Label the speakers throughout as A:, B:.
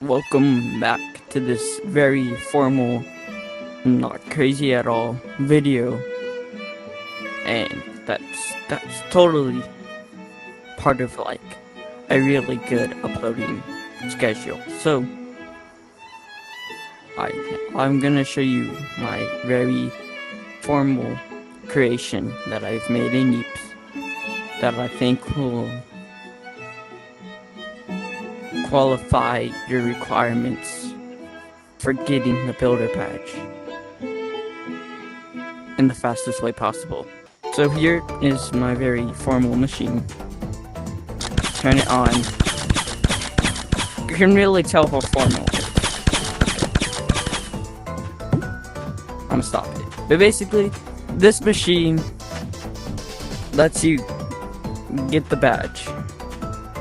A: Welcome back to this very formal, not crazy at all video, and that's totally part of like a really good uploading schedule. So I'm gonna show you my very formal creation that I've made in Yeeps that I think will qualify your requirements for getting the builder badge in the fastest way possible. So here is my very formal machine. Turn it on. You can really tell how formal it is. I'm gonna stop it. But basically, this machine lets you get the badge.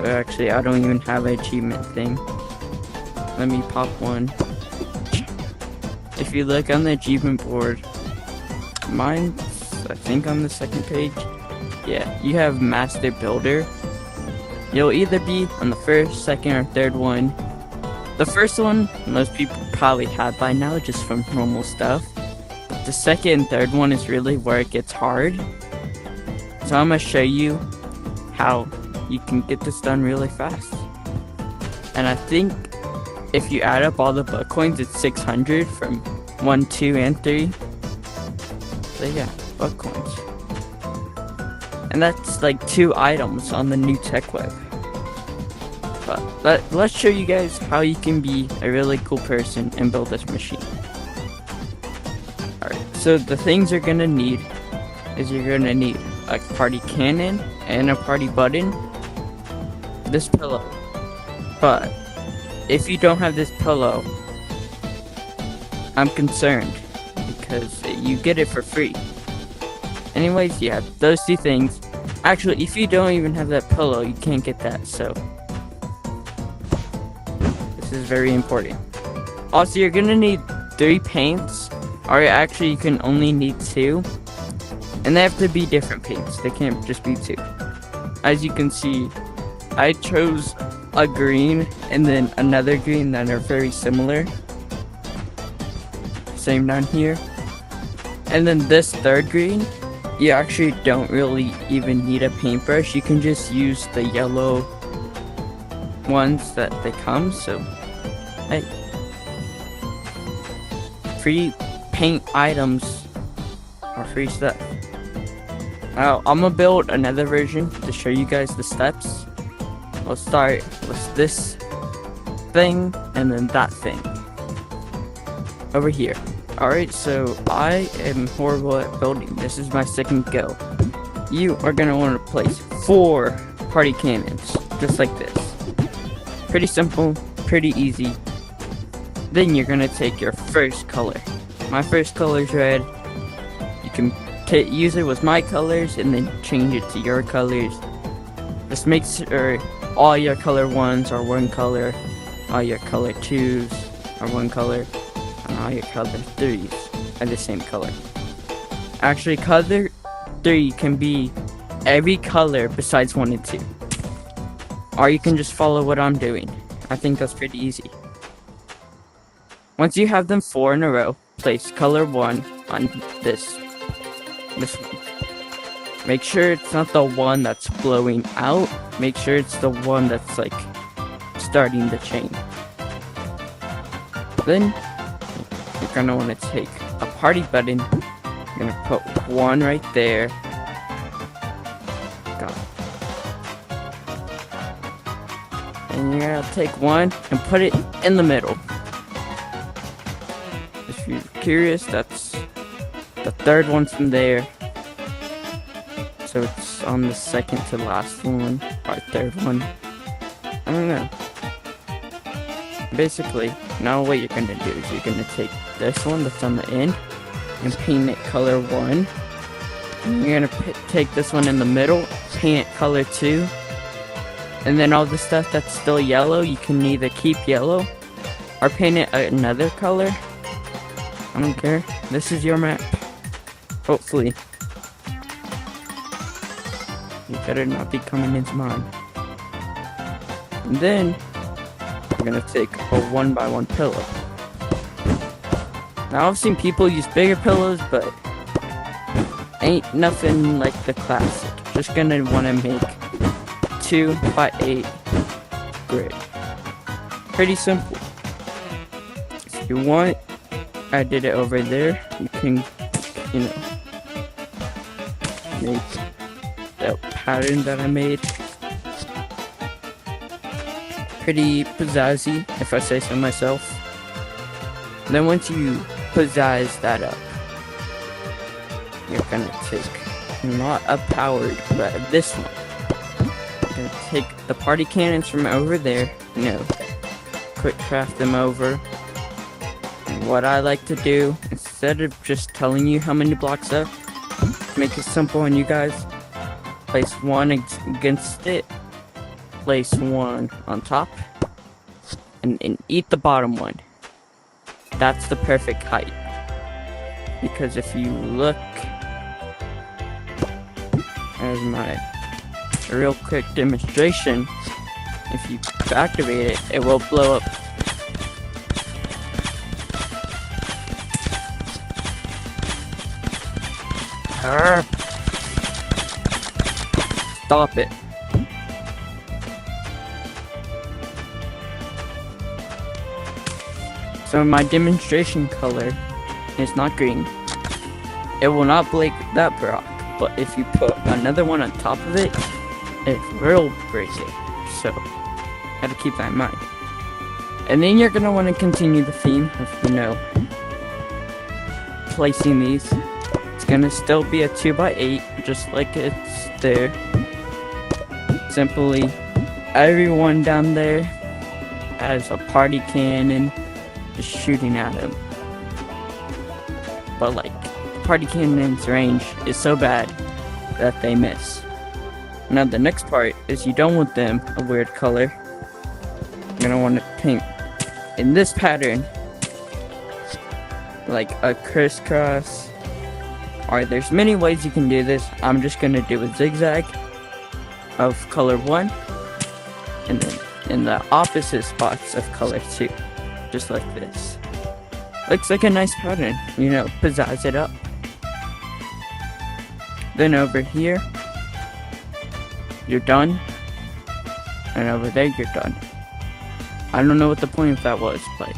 A: Actually, I don't even have an achievement thing. Let me pop one. If you look on the achievement board, mine's, I think, on the second page. Yeah, you have Master Builder. You'll either be on the first, second, or third one. The first one, most people probably have by now, just from normal stuff. But the second and third one is really where it gets hard. So I'm gonna show you how you can get this done really fast. And I think if you add up all the buck coins, it's 600 from 1, 2, and 3. So yeah, buck coins. And that's like 2 items on the new tech web. But let's show you guys how you can be a really cool person and build this machine. Alright, so the things you're gonna need is you're gonna need a party cannon and a party button. This pillow. But if you don't have this pillow, I'm concerned because you get it for free. Anyways, you have those 2 things. Actually, if you don't even have that pillow, you can't get that, so this is very important. Also, you're gonna need 3 paints, or actually you can only need 2, and they have to be different paints. They can't just be 2. As you can see, I chose a green and then another green that are very similar. Same down here. And then this third green, you actually don't really even need a paintbrush. You can just use the yellow ones that they come. So, hey, free paint items or free stuff. Now, I'm gonna build another version to show you guys the steps. We'll start with this thing and then that thing over here. Alright, so I am horrible at building. This is my second go. You are gonna want to place 4 party cannons, just like this. Pretty simple, pretty easy. Then you're gonna take your first color. My first color is red. You can use it with my colors and then change it to your colors. Just make sure all your color 1s are one color, all your color 2s are one color, and all your color 3s are the same color. Actually, color 3 can be every color besides 1 and 2. Or you can just follow what I'm doing. I think that's pretty easy. Once you have them 4 in a row, place color 1 on this one. Make sure it's not the one that's blowing out. Make sure it's the one that's like starting the chain. Then you're gonna want to take a party button. You're gonna put 1 right there. Got it. And you're gonna take 1 and put it in the middle. If you're curious, that's the third one from there. So it's on the second to last one, or third one. I don't know. Basically, now what you're gonna do is you're gonna take this one that's on the end and paint it color 1. And you're gonna take this one in the middle, paint it color 2. And then all the stuff that's still yellow, you can either keep yellow or paint it another color. I don't care. This is your map. Hopefully. You better not be coming into mine. And then you're gonna take a 1x1 pillow. Now I've seen people use bigger pillows, but ain't nothing like the classic. Just gonna wanna make 2x8 grid. Pretty simple. If you want, I did it over there. You can, you know, make that pattern that I made. Pretty pizzazzy, if I say so myself. Then once you pizzazz that up, you're gonna take not a powered, but this one. You're gonna take the party cannons from over there, you know, quick craft them over. And what I like to do, instead of just telling you how many blocks up, make it simple on you guys. Place one against it, place one on top, and eat the bottom one. That's the perfect height. Because if you look as my real quick demonstration, if you activate it, it will blow up. Stop it. So my demonstration color is not green. It will not break that block, but if you put another one on top of it, it will break it. So, gotta keep that in mind. And then you're gonna want to continue the theme of, you know, placing these. It's gonna still be a 2x8, just like it's there. Simply, everyone down there has a party cannon just shooting at him. But like, the party cannon's range is so bad that they miss. Now the next part is you don't want them a weird color. You're gonna want to paint in this pattern, like a crisscross. Alright, there's many ways you can do this. I'm just gonna do a zigzag of color 1, and then in the opposite spots of color 2. Just like this. Looks like a nice pattern, you know, pizzazz it up. Then over here, you're done. And over there, you're done. I don't know what the point of that was, but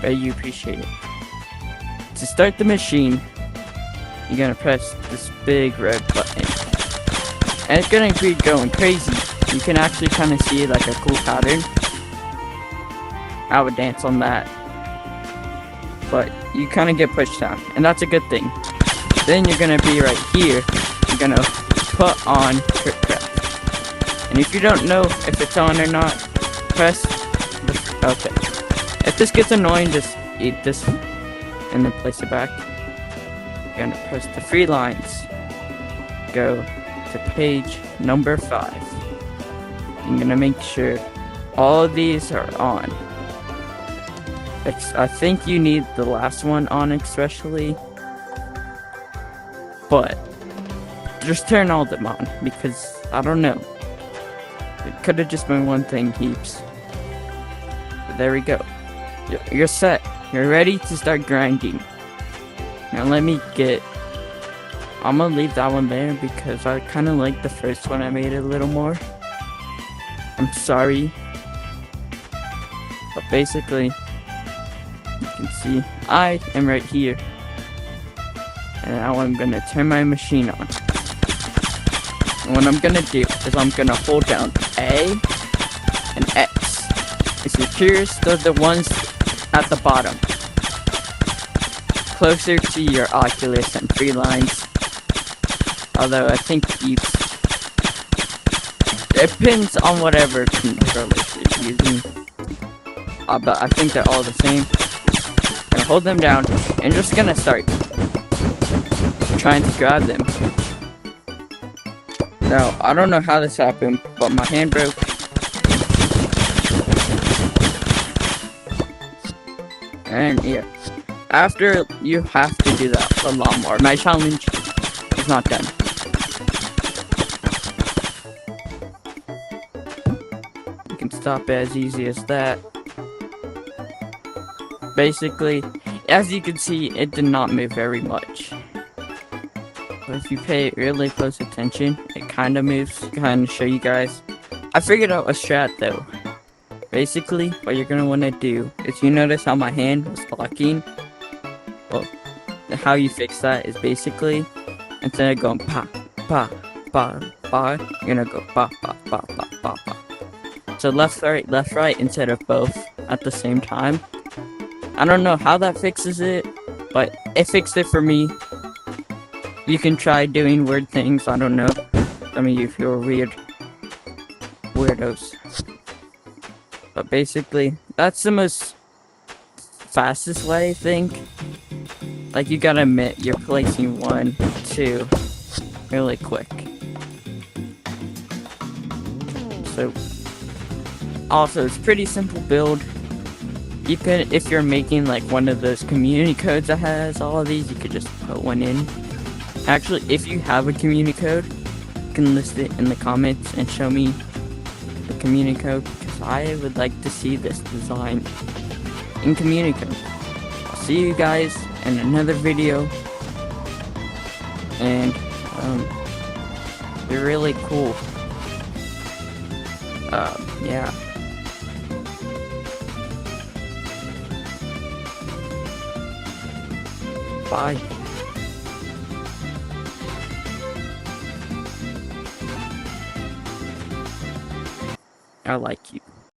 A: bet you appreciate it. To start the machine, you're gonna press this big red button. And it's gonna be going crazy. You can actually kind of see like a cool pattern. I would dance on that. But you kind of get pushed down, and that's a good thing. Then you're gonna be right here. You're gonna put on Quick Craft. And if you don't know if it's on or not, press the, okay. If this gets annoying, just eat this and then place it back. You're gonna press the 3 lines. Go to page number 5. I'm gonna make sure all of these are on. I think you need the last one on especially, but just turn all of them on, because I don't know, it could have just been one thing, Yeeps. But there we go. You're set. You're ready to start grinding. Now let me get, I'm gonna leave that one there because I kind of like the first one. I made it a little more. I'm sorry, but basically you can see I am right here, and now I'm gonna turn my machine on. And what I'm gonna do is I'm gonna hold down A and X. If you're curious, those are the ones at the bottom, closer to your Oculus and 3 lines. Although I think Yeeps, it depends on whatever controller you're using. But I think they're all the same. Gonna hold them down and just gonna start trying to grab them. Now, I don't know how this happened, but my hand broke. And yeah, after you have to do that a lot more. My challenge is not done. You can stop it as easy as that. Basically, as you can see, it did not move very much. But if you pay really close attention, it kind of moves. Kind of show you guys. I figured out a strat though. Basically, what you're gonna want to do is, you notice how my hand was blocking. Well, how you fix that is basically, instead of going pa pa pa pa, you're gonna go pa pa pa pa pa pa. So left right instead of both at the same time. I don't know how that fixes it, but it fixed it for me. You can try doing weird things. I don't know. Some of you feel weirdos. But basically, that's the most fastest way, I think. Like, you gotta admit, you're placing 1, 2 really quick. So, also, it's pretty simple build. You could, if you're making like one of those community codes that has all of these, you could just put one in. Actually, if you have a community code, you can list it in the comments and show me the community code, because I would like to see this design in community code. I'll see you guys in another video, and you're really cool. Yeah. Bye. I like